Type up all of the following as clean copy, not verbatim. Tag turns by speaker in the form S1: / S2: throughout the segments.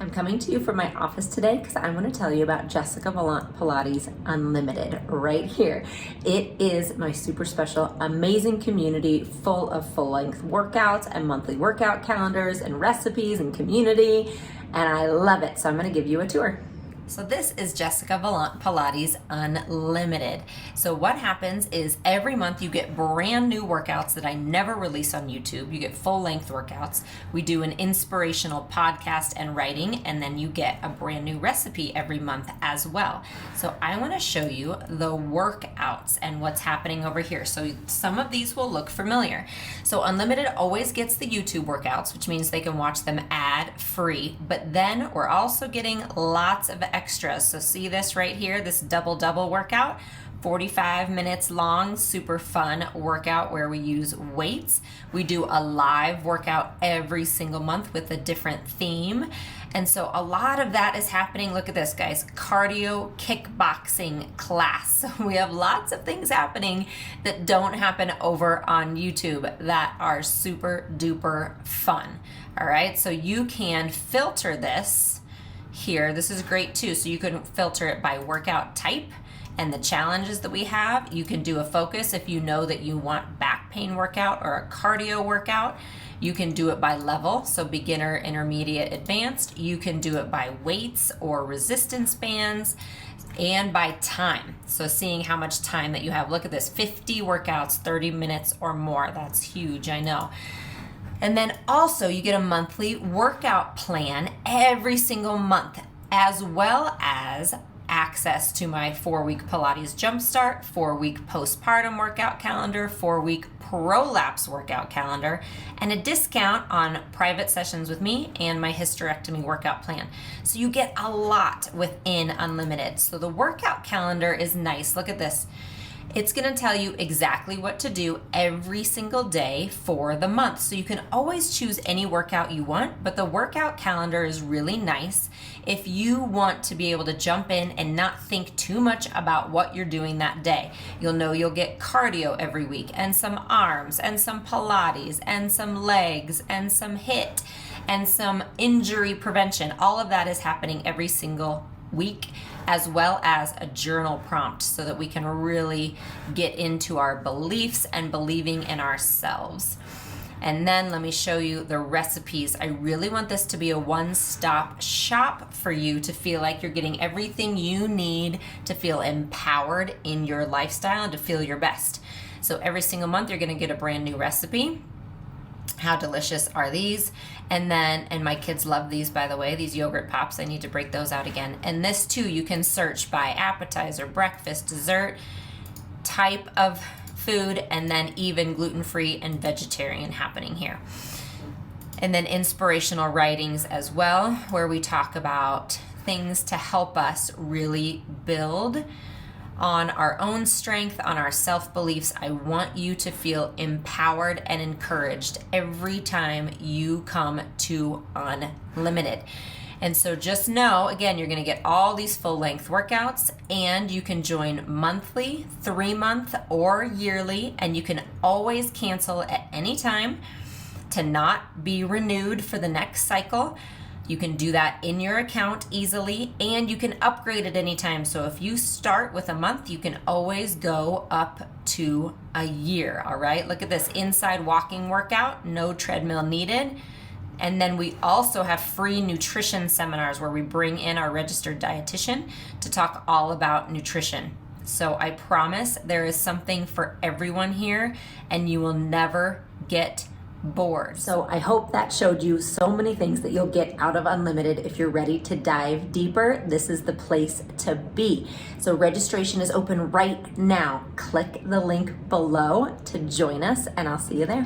S1: I'm coming to you from my office today because I want to tell you about Jessica Valant Pilates Unlimited right here. It is my super special, amazing community full of full-length workouts and monthly workout calendars and recipes and community, and I love it. So I'm going to give you a tour. So this is Jessica Valant Pilates Unlimited. So what happens is every month you get brand new workouts that I never release on YouTube. You get full length workouts. We do an inspirational podcast and writing, and then you get a brand new recipe every month as well. So I want to show you the workouts and what's happening over here. So some of these will look familiar. So Unlimited always gets the YouTube workouts, which means they can watch them ad free, but then we're also getting lots of extras. So see this right here, this double workout, 45 minutes long, super fun workout where we use weights. We do a live workout every single month with a different theme. And so a lot of that is happening. Look at this, guys, cardio kickboxing class. We have lots of things happening that don't happen over on YouTube that are super duper fun. All right, so you can filter this here. This is great too. So you can filter it by workout type and the challenges that we have. You can do a focus if you know that you want back pain workout or a cardio workout. You can do it by level, so beginner, intermediate, advanced. You can do it by weights or resistance bands, and by time. So seeing how much time that you have. Look at this, 50 workouts, 30 minutes or more. That's huge, I know. And then also you get a monthly workout plan every single month, as well as access to my 4-week Pilates Jumpstart, 4-week postpartum workout calendar, 4-week prolapse workout calendar, and a discount on private sessions with me and my hysterectomy workout plan. So you get a lot within Unlimited. So the workout calendar is nice. Look at this. It's going to tell you exactly what to do every single day for the month. So you can always choose any workout you want, but the workout calendar is really nice if you want to be able to jump in and not think too much about what you're doing that day. You'll know you'll get cardio every week, and some arms, and some Pilates, and some legs, and some HIIT, and some injury prevention. All of that is happening every single week, as well as a journal prompt so that we can really get into our beliefs and believing in ourselves. And then let me show you the recipes. I really want this to be a one-stop shop for you to feel like you're getting everything you need to feel empowered in your lifestyle and to feel your best. So every single month you're going to get a brand new recipe. How delicious are these? And then, and my kids love these, by the way, these yogurt pops. I need to break those out again. And this too, you can search by appetizer, breakfast, dessert, type of food, and then even gluten-free and vegetarian happening here. And then inspirational writings as well, where we talk about things to help us really build on our own strength, on our self-beliefs. I want you to feel empowered and encouraged every time you come to Unlimited. And so just know, again, you're going to get all these full-length workouts, and you can join monthly, 3-month, or yearly, and you can always cancel at any time to not be renewed for the next cycle. You can do that in your account easily, and you can upgrade at any time. So if you start with a month, you can always go up to a year, all right? Look at this, inside walking workout, no treadmill needed. And then we also have free nutrition seminars where we bring in our registered dietitian to talk all about nutrition. So I promise there is something for everyone here, and you will never get bored. So I hope that showed you so many things that you'll get out of Unlimited. If you're ready to dive deeper, this is the place to be. So registration is open right now. Click the link below to join us, and I'll see you there.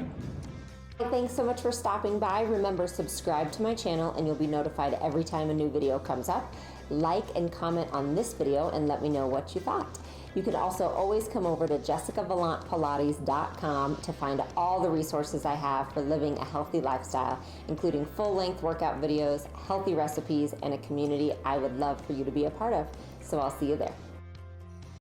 S2: Thanks so much for stopping by. Remember, subscribe to my channel and you'll be notified every time a new video comes up. Like and comment on this video and let me know what you thought. You can also always come over to jessicavalantpilates.com to find all the resources I have for living a healthy lifestyle, including full-length workout videos, healthy recipes, and a community I would love for you to be a part of. So I'll see you there.